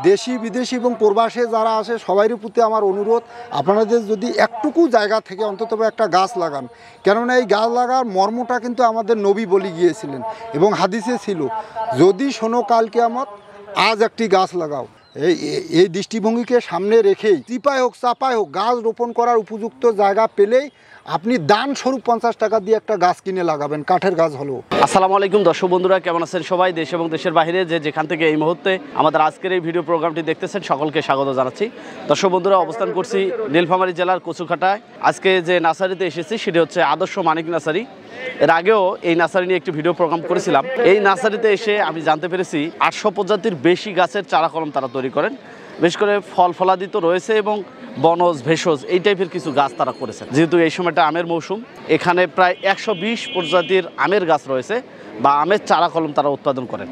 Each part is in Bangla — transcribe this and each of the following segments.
দেশি বিদেশি এবং প্রবাসে যারা আসে সবারই প্রতি আমার অনুরোধ, আপনাদের যদি একটুকু জায়গা থেকে অন্তত একটা গাছ লাগান, কেননা এই গাছ লাগার মর্মটা কিন্তু আমাদের নবী বলে গিয়েছিলেন এবং হাদিসে ছিল, যদি শোনো কাল কিয়ামত আজ একটি গাছ লাগাও। এই দৃষ্টিভঙ্গিকে সামনে রেখেই চিপায় হোক চাপায় হোক গাছ রোপণ করার উপযুক্ত জায়গা পেলেই আপনি দান স্বরূপ 50 টাকা দিয়ে একটা গাছ কিনে লাগাবেন, কাঠের গাছ হলো। আসসালামু আলাইকুম দর্শক বন্ধুরা, কেমন আছেন সবাই? দেশ এবং দেশের বাইরে যেখান থেকে এই মুহূর্তে আমাদের আজকের এই ভিডিও প্রোগ্রামটি দেখতেছেন সকলকে স্বাগত জানাচ্ছি। দর্শক বন্ধুরা, অবস্থান করছি নীলফামারী জেলার কচুকাটায়। আজকে যে নার্সারিতে এসেছি সেটি হচ্ছে আদর্শ মানিক নার্সারি। এর আগেও এই নার্সারি নিয়ে একটি ভিডিও প্রোগ্রাম করেছিলাম। এই নার্সারিতে এসে আমি জানতে পেরেছি 800 প্রজাতির বেশি গাছের চারা কলম তারা তৈরি করেন। বিশেষ করে ফল ফলাদি তো রয়েছে এবং বনজ ভেষজ এই টাইপের কিছু গাছ তারা করেছেন। যেহেতু এই সময়টা আমের মৌসুম, এখানে প্রায় 120 প্রজাতির আমের গাছ রয়েছে বা আমের চারা কলম তারা উৎপাদন করেন।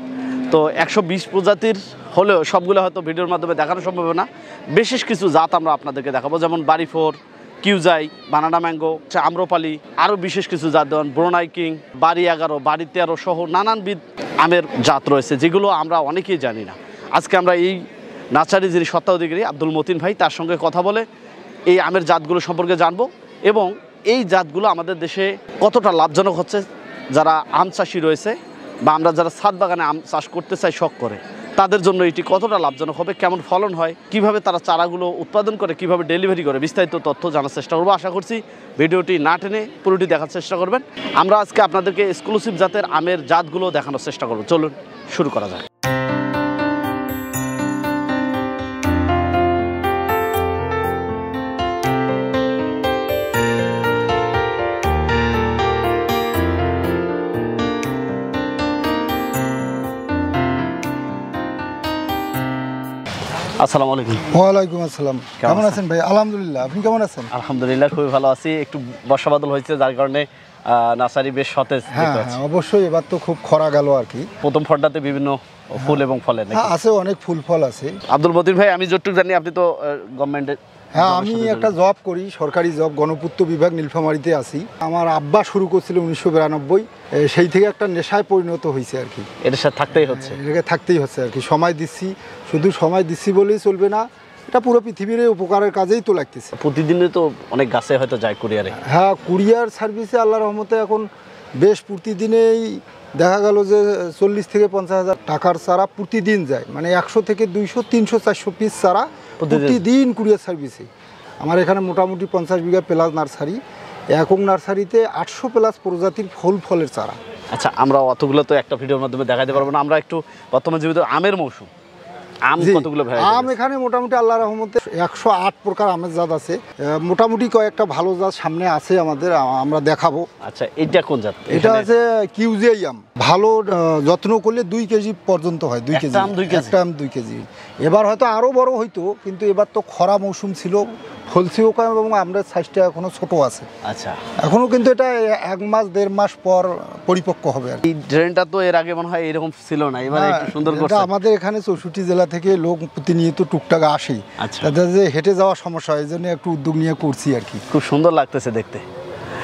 তো 120 প্রজাতির হলেও সবগুলো হয়তো ভিডিওর মাধ্যমে দেখানো সম্ভব না। বিশেষ কিছু জাত আমরা আপনাদেরকে দেখাবো, যেমন বাড়িফোর, কিউজাই, বানানা ম্যাঙ্গো, আম্রপালি, আরও বিশেষ কিছু জাত যেমন ব্রুনাই কিং, বাড়ি 11, বাড়ি 13 সহ নানানবিধ আমের জাত রয়েছে যেগুলো আমরা অনেকেই জানি না। আজকে আমরা এই নার্সারি যিনি স্বত্বাধিকারী আব্দুল মতিন ভাই, তার সঙ্গে কথা বলে এই আমের জাতগুলো সম্পর্কে জানবো এবং এই জাতগুলো আমাদের দেশে কতটা লাভজনক হচ্ছে, যারা আম চাষি রয়েছে বা আমরা যারা ছাদ বাগানে আম চাষ করতে চাই শখ করে, তাদের জন্য এটি কতটা লাভজনক হবে, কেমন ফলন হয়, কিভাবে তারা চারাগুলো উৎপাদন করে, কিভাবে ডেলিভারি করে, বিস্তারিত তথ্য জানার চেষ্টা করবো। আশা করছি ভিডিওটি না টেনে পুরোটি দেখার চেষ্টা করবেন। আমরা আজকে আপনাদেরকে এক্সক্লুসিভ জাতের আমের জাতগুলো দেখানোর চেষ্টা করবো। চলুন শুরু করা যায়। আসসালামু আলাইকুম। ওয়ালাইকুম আসসালাম। কেমন আছেন ভাই? আলহামদুলিল্লাহ, আপনি কেমন আছেন? আলহামদুলিল্লাহ, খুবই ভালো আছি। একটু বর্ষা বাদল হয়েছে যার কারণে নার্সারি বেশ সতেজ। হ্যাঁ, অবশ্যই এবার তো খুব খরা গেল আর কি। প্রথম ফলটাতে বিভিন্ন ফুল এবং ফলের আছে, অনেক ফুল ফল আছে। আব্দুল মতিন ভাই, আমি যতটুকু জানি আপনি তো গভর্নমেন্টের। হ্যাঁ, আমি একটা জব করি, সরকারি জব, গণপূর্ত বিভাগ, নীলফামারীতে আছি। আমার আব্বা শুরু করছিল 1992, সেই থেকে একটা নেশায় পরিণত হয়েছে আর কি। এটার সাথে থাকতেই হচ্ছে, এটাকে থাকতেই হচ্ছে আর কি। সময় দিচ্ছি, শুধু সময় দিচ্ছি বলেই চলবে না, এটা পুরো পৃথিবীর উপকারের কাজেই তো লাগতেছে। প্রতিদিনে তো অনেক গাছে হয়তো যায় কুরিয়ারে। হ্যাঁ, কুরিয়ার সার্ভিসে আল্লাহর রহমতে এখন বেশ প্রতিদিনেই দেখা গেল যে 40 থেকে 50 হাজার টাকার চারা প্রতিদিন যায়, মানে 100 থেকে 200, 300, 400 পিস চারা প্রতিদিন কুরিয়ার সার্ভিসে। আমার এখানে মোটামুটি 50 বিঘা প্লাস নার্সারি, একক নার্সারিতে 800 প্লাস প্রজাতির ফুল ফলের চারা। আচ্ছা, আমরা অতগুলো তো একটা ভিডিওর মাধ্যমে দেখাতে পারবো না। আমরা একটু বর্তমান জীবিত আমের মৌসুম, আম কতগুলো আম এখানে মোটামুটি আল্লাহর রহমতে 108 প্রকার আমের জাত আছে। মোটামুটি কয়েকটা ভালো জাত সামনে আছে আমাদের, আমরা দেখাবো। আচ্ছা, এটা কোন জাত? এটা আছে কিউজাই আম। ভালো যত্ন করলে 2 কেজি পর্যন্ত হয়। 2 কেজি, একটা আম 2 কেজি। এবার হয়তো আরো বড় হইতো, কিন্তু এবার তো খরা মৌসুম ছিল, ফলছিও কম এবং আমরার সাইজটা এখনো ছোট আছে। আচ্ছা, এখনো কিন্তু এটা 1 মাস 1.5 মাস পর পরিপক্ক হবে। এই ড্রেনটা তো এর আগে মনে হয় এরকম ছিল না, এবারে একটু সুন্দর করছে। আমাদের এখানে 64 জেলা থেকে লোক প্রতিনিয়ত টুকটাক আসে, তাদের যে হেঁটে যাওয়ার সমস্যা, এই জন্য একটু উদ্যোগ নিয়ে করছি আর কি। খুব সুন্দর লাগতেছে দেখতে।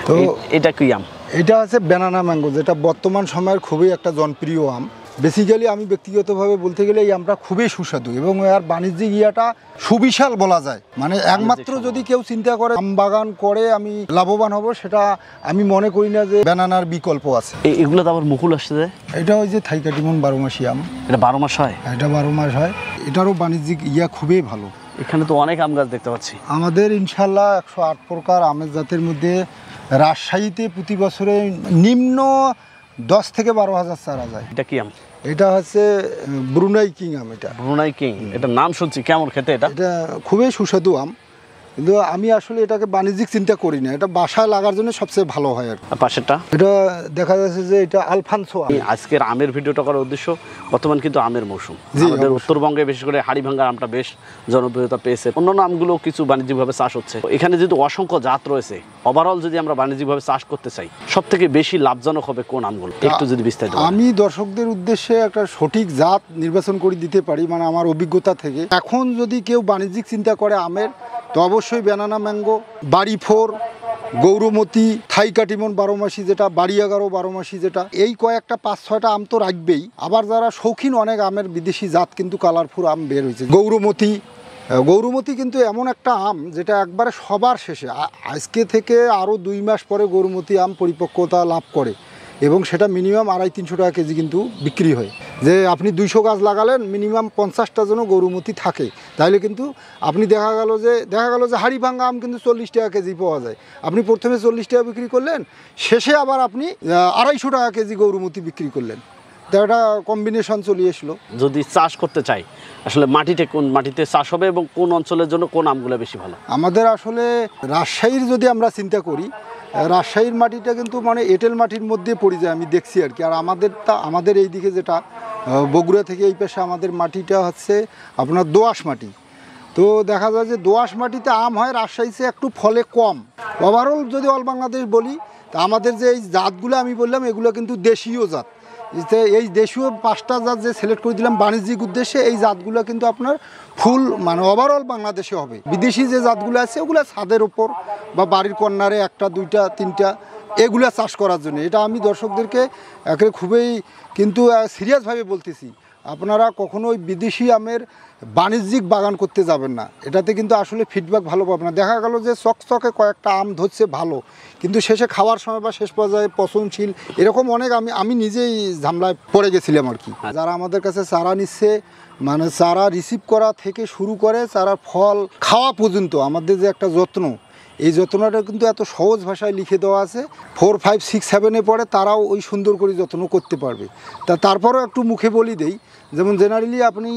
তো এটা কি আম? এটা আছে বানানা ম্যাঙ্গো, যেটা বর্তমান সময়ের খুবই একটা জনপ্রিয় আম। বেসিক্যালি আমি ব্যক্তিগতভাবে বলতে গেলে এই আমটা খুবই সুস্বাদু এবং এর বাণিজ্যিক ইয়াটা সুবিশাল বলা যায়। মানে একমাত্র যদি কেউ চিন্তা করে আম বাগান করে আমি লাভবান হব, সেটা আমি মনে করি না যে বানানার বিকল্প আছে। এগুলো তো আবার মুকুল আসছে যে, এটা ওই যে থাইকাটিমন 12 মাসি আম। এটা 12 মাস হয়? এটা 12 মাস হয়। এটারও বাণিজ্যিক ইয়া খুবই ভালো। এখানে তো অনেক আম গাছ দেখতে পাচ্ছি আমাদের। ইনশাল্লাহ 108 প্রকার আমের জাতের মধ্যে রাজশাহীতে প্রতি বছরে নিম্ন 10 থেকে 12 হাজার চারা যায়। এটা কি আম? এটা হচ্ছে ব্রুনাই কিং আম। এটা ব্রুনাই কিং, এটা নাম শুনছি। কেমন খেতে এটা? এটা খুবই সুস্বাদু আম, কিন্তু আমি আসলে এটাকে বাণিজ্যিক চিন্তা করি না। এটা বাসায় লাগার জন্য সবচেয়ে ভালো হয় আর পাশেরটা। এটা দেখা যাচ্ছে যে এটা আলফানসো আম। আজকের আমের ভিডিওটা করার উদ্দেশ্য, বর্তমান কিন্তু আমের মৌসুম। আমাদের উত্তরবঙ্গে বিশেষ করে হাড়িভাঙ্গার আমটা বেশ জনপ্রিয়তা পেয়েছে। অন্যান্য আমগুলো কিছু বাণিজ্যিকভাবে চাষ হচ্ছে। এখানে যেহেতু অসংখ্য জাত রয়েছে, ওভারঅল যদি আমরা বাণিজ্যিকভাবে চাষ করতে চাই, সব থেকে বেশি লাভজনক হবে কোন আমগুলো একটু যদি বিস্তারিত। আমি দর্শকদের উদ্দেশ্যে একটা সঠিক জাত নির্বাচন করে দিতে পারি, মানে আমার অভিজ্ঞতা থেকে। এখন যদি কেউ বাণিজ্যিক চিন্তা করে আমের, তো অবশ্যই বানানা ম্যাঙ্গো, বাড়ি 4, গৌরমতি, থাইকাটিমন 12 মাসি যেটা, বাড়িয়াগারো 12 মাসি যেটা, এই কয়েকটা 5-6টা আম তো রাখবেই। আবার যারা শৌখিন অনেক আমের বিদেশি জাত কিন্তু কালারফুল আম বের হয়েছে। গৌরমতি কিন্তু এমন একটা আম যেটা একবারে সবার শেষে, আজকে থেকে আরও 2 মাস পরে গৌরমতি আম পরিপক্কতা লাভ করে এবং সেটা মিনিমাম 250-300 টাকা কেজি কিন্তু বিক্রি হয়। যে আপনি 200 গাছ লাগালেন, মিনিমাম 50টা যেন গৌরমতি থাকে, তাহলে কিন্তু আপনি দেখা গেল যে হাড়ি ভাঙ্গা আম কিন্তু 40 টাকা কেজি পাওয়া যায়। আপনি প্রথমে 40 টাকা বিক্রি করলেন, শেষে আবার আপনি 250 টাকা কেজি গৌরমতি বিক্রি করলেন। তো একটা কম্বিনেশন চলে আসলো। যদি চাষ করতে চাই, আসলে কোন মাটিতে চাষ হবে এবং কোন অঞ্চলের জন্য কোন আমগুলো বেশি ভালো? আমাদের আসলে রাজশাহীর যদি আমরা চিন্তা করি, রাজশাহীর মাটিটা কিন্তু মানে এঁটেল মাটির মধ্যে পড়ে যায়, আমি দেখছি আর কি। আর আমাদের এই দিকে যেটা বগুড়া থেকে এই পাশে আমাদের মাটিটা হচ্ছে আপনার দোআঁশ মাটি। তো দেখা যায় যে দোআঁশ মাটিতে আম হয়, রাজশাহীতে একটু ফলে কম। ওভারঅল যদি অল বাংলাদেশ বলি, তা আমাদের যে এই জাতগুলো আমি বললাম, এগুলো কিন্তু দেশীয় জাত। এই দেশীয় 5টা জাত যে সিলেক্ট করে দিলাম বাণিজ্যিক উদ্দেশ্যে, এই জাতগুলো কিন্তু আপনার ফুল মানে ওভারঅল বাংলাদেশে হবে। বিদেশি যে জাতগুলো আছে ওগুলো ছাদের ওপর বা বাড়ির কর্নারে 1টা 2টা 3টা এগুলা চাষ করার জন্য। এটা আমি দর্শকদেরকে একেবারে খুবই কিন্তু সিরিয়াসভাবে বলতেছি, আপনারা কখনোই বিদেশি আমের বাণিজ্যিক বাগান করতে যাবেন না। এটাতে কিন্তু আসলে ফিডব্যাক ভালো পাবেন না। দেখা গেল যে চকচকে কয়েকটা আম ধরছে ভালো, কিন্তু শেষে খাওয়ার সময় বা শেষ পর্যায়ে পচনশীল, এরকম অনেক আমি নিজেই ঝামেলায় পড়ে গেছিলাম আর কি। যারা আমাদের কাছে চারা নিচ্ছে, মানে চারা রিসিভ করা থেকে শুরু করে চারা ফল খাওয়া পর্যন্ত আমাদের যে একটা যত্ন, এই যত্নটা কিন্তু এত সহজ ভাষায় লিখে দেওয়া আছে। 4, 5, 6, 7-এ পড়ে তারাও ওই সুন্দর করে যত্ন করতে পারবে। তারপরেও একটু মুখে বলি দেই, যেমন জেনারেলি আপনি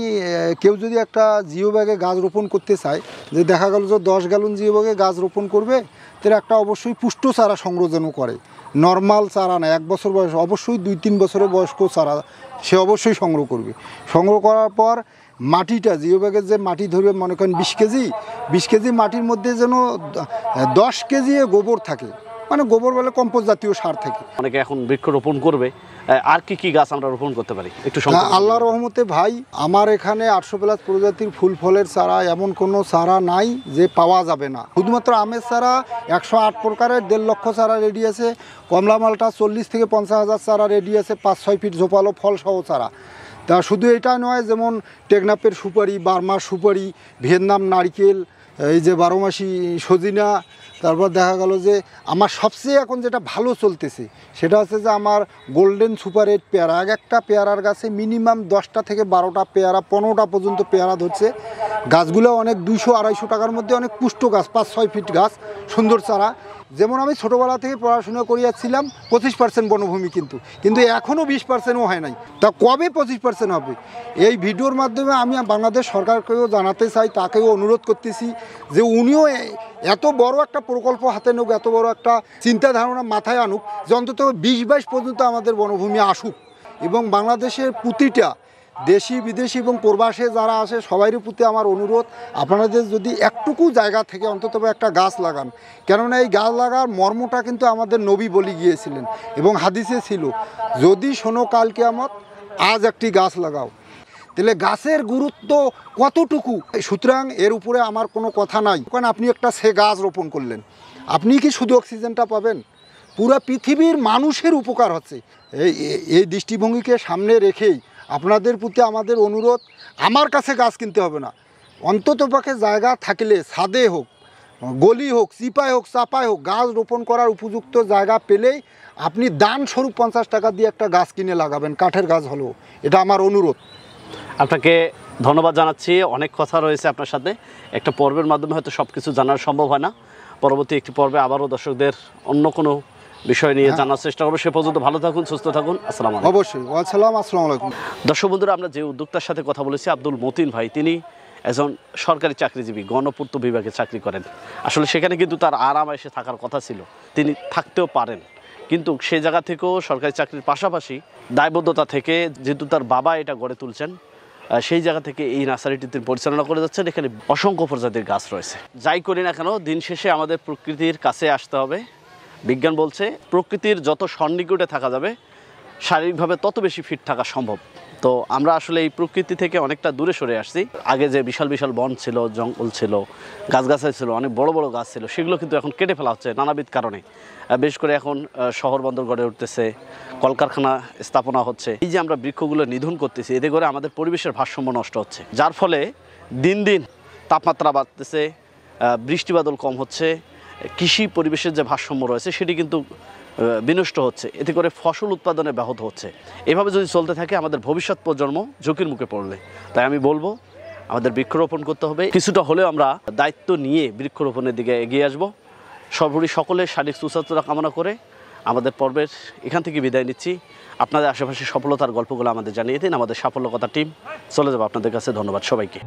কেউ যদি একটা জিও ব্যাগে গাছ রোপণ করতে চায়, যে দেখা গেল যে 10 গ্যালন জিও ব্যাগে গাছ রোপণ করবে, তাহলে একটা অবশ্যই পুষ্ট চারা সংগ্রহ যেন করে। নর্মাল চারা না, 1 বছর বয়স, অবশ্যই 2-3 বছরের বয়স্ক চারা সে অবশ্যই সংগ্রহ করবে। সংগ্রহ করার পর মাটিটা জিও ব্যাগের যে মাটি ধরবে, মনে করেন 20 কেজি মাটির মধ্যে যেন 10 কেজি গোবর থাকে, মানে গোবর বলে কম্পোস্ট জাতীয় সার থাকে। অনেকে এখন বৃক্ষ রোপণ করবে, আর কি গাছ আমরা রোপণ করতে পারি একটু? আল্লাহর রহমতে ভাই, আমার এখানে 800+ প্রজাতির ফুল ফলের চারা এমন কোনো চারা নাই যে পাওয়া যাবে না। শুধুমাত্র আমের চারা 108 প্রকারের 1.5 লক্ষ চারা রেডি আছে। কমলা মালটা 40 থেকে 50 হাজার চারা রেডি আছে, 5-6 ফিট ঝোপালো ফল সহ চারা। তা শুধু এটা নয়, যেমন টেকনাফের সুপারি, বার্মার সুপারি, ভিয়েতনাম নারকেল, এই যে 12 মাসি সজিনা। তারপর দেখা গেল যে আমার সবচেয়ে এখন যেটা ভালো চলতেছে সেটা হচ্ছে যে আমার গোল্ডেন সুপার 8 পেয়ারা। একটা পেয়ারার গাছে মিনিমাম 10টা থেকে 12টা পেয়ারা, 15টা পর্যন্ত পেয়ারা ধরছে। গাছগুলো অনেক 200-250 টাকার মধ্যে অনেক পুষ্ট গাছ, 5-6 ফিট গাছ, সুন্দর চারা। যেমন আমি ছোটোবেলা থেকে পড়াশোনা করিয়াছিলাম 25% বনভূমি, কিন্তু এখনও 20%ও হয় নাই। তা কবে 25% হবে? এই ভিডিওর মাধ্যমে আমি বাংলাদেশ সরকারকেও জানাতে চাই, তাকেও অনুরোধ করতেছি যে উনিও এত বড় একটা প্রকল্প হাতে নেক, এত বড় একটা চিন্তা ধারণা মাথায় আনুক, যে অন্তত 20-22 পর্যন্ত আমাদের বনভূমি আসুক। এবং বাংলাদেশের প্রতিটা দেশি বিদেশি এবং প্রবাসে যারা আসে সবাইয়ের প্রতি আমার অনুরোধ, আপনাদের যদি একটুকু জায়গা থেকে অন্তত একটা গাছ লাগান। কেননা এই গাছ লাগার মর্মটা কিন্তু আমাদের নবী বলে গিয়েছিলেন এবং হাদিসে ছিল, যদি শোনো কাল কিয়ামত, আজ একটি গাছ লাগাও। তাহলে গাছের গুরুত্ব কতটুকু, সুতরাং এর উপরে আমার কোনো কথা নাই। কারণ আপনি একটা গাছ রোপণ করলেন, আপনি কি শুধু অক্সিজেনটা পাবেন? পুরো পৃথিবীর মানুষের উপকার হচ্ছে। এই দৃষ্টিভঙ্গিকে সামনে রেখেই আপনাদের প্রতি আমাদের অনুরোধ, আমার কাছে গাছ কিনতে হবে না, অন্ততপক্ষে জায়গা থাকলে ছাদে হোক, গলি হোক, চিপায় হোক, চাপায় হোক, গাছ রোপণ করার উপযুক্ত জায়গা পেলেই আপনি দান স্বরূপ 50 টাকা দিয়ে একটা গাছ কিনে লাগাবেন, কাঠের গাছ হলেও। এটা আমার অনুরোধ। আপনাকে ধন্যবাদ জানাচ্ছি। অনেক কথা রয়েছে আপনার সাথে, একটা পর্বের মাধ্যমে হয়তো সব কিছু জানার সম্ভব হয় না। পরবর্তী একটি পর্বে আবারও দর্শকদের অন্য কোনো বিষয় নিয়ে জানার চেষ্টা করবো। সে পর্যন্ত ভালো থাকুন, সুস্থ থাকুন। আসসালামু আলাইকুম। অবশ্যই। আসসালামু আলাইকুম। দর্শক বন্ধুরা, আমরা যে উদ্যোক্তার সাথে কথা বলেছি, আব্দুল মতিন ভাই, তিনি একজন সরকারি চাকরিজীবী, গণপূর্ত বিভাগে চাকরি করেন। আসলে সেখানে কিন্তু তার আরাম এসে থাকার কথা ছিল, তিনি থাকতেও পারেন, কিন্তু সে জায়গা থেকেও সরকারি চাকরির পাশাপাশি দায়বদ্ধতা থেকে, যেহেতু তার বাবা এটা গড়ে তুলছেন, সেই জায়গা থেকে এই নার্সারিটি তিনি পরিচালনা করে যাচ্ছেন। এখানে অসংখ্য প্রজাতির গাছ রয়েছে। যাই করি না কেন, দিন শেষে আমাদের প্রকৃতির কাছে আসতে হবে। বিজ্ঞান বলছে প্রকৃতির যত সন্নিকটে থাকা যাবে, শারীরিকভাবে তত বেশি ফিট থাকা সম্ভব। তো আমরা আসলে এই প্রকৃতি থেকে অনেকটা দূরে সরে আসছি। আগে যে বিশাল বিশাল বন ছিল, জঙ্গল ছিল, গাছগাছালি ছিল, অনেক বড় বড় গাছ ছিল, সেগুলো কিন্তু এখন কেটে ফেলা হচ্ছে নানাবিধ কারণে। বিশেষ করে এখন শহর বন্দর গড়ে উঠতেছে, কলকারখানা স্থাপনা হচ্ছে। এই যে আমরা বৃক্ষগুলো নিধন করতেছি, এতে করে আমাদের পরিবেশের ভারসাম্য নষ্ট হচ্ছে, যার ফলে দিন দিন তাপমাত্রা বাড়তেছে, বৃষ্টিবাদল কম হচ্ছে, কৃষি পরিবেশের যে ভারসাম্য রয়েছে সেটি কিন্তু বিনষ্ট হচ্ছে, এতে করে ফসল উৎপাদনে ব্যাহত হচ্ছে। এভাবে যদি চলতে থাকে আমাদের ভবিষ্যৎ প্রজন্ম ঝুঁকির মুখে পড়বে। তাই আমি বলবো আমাদের বৃক্ষরোপণ করতে হবে, কিছুটা হলেও আমরা দায়িত্ব নিয়ে বৃক্ষরোপণের দিকে এগিয়ে আসবো। সর্বোপরি সকলের শারীরিক সুস্বাস্থ্য কামনা করে আমাদের পর্বের এখান থেকে বিদায় নিচ্ছি। আপনাদের আশেপাশে সফলতার গল্পগুলো আমাদের জানিয়ে দিন। আমাদের সাফল্য কথা টিম চলে যাবো আপনাদের কাছে। ধন্যবাদ সবাইকে।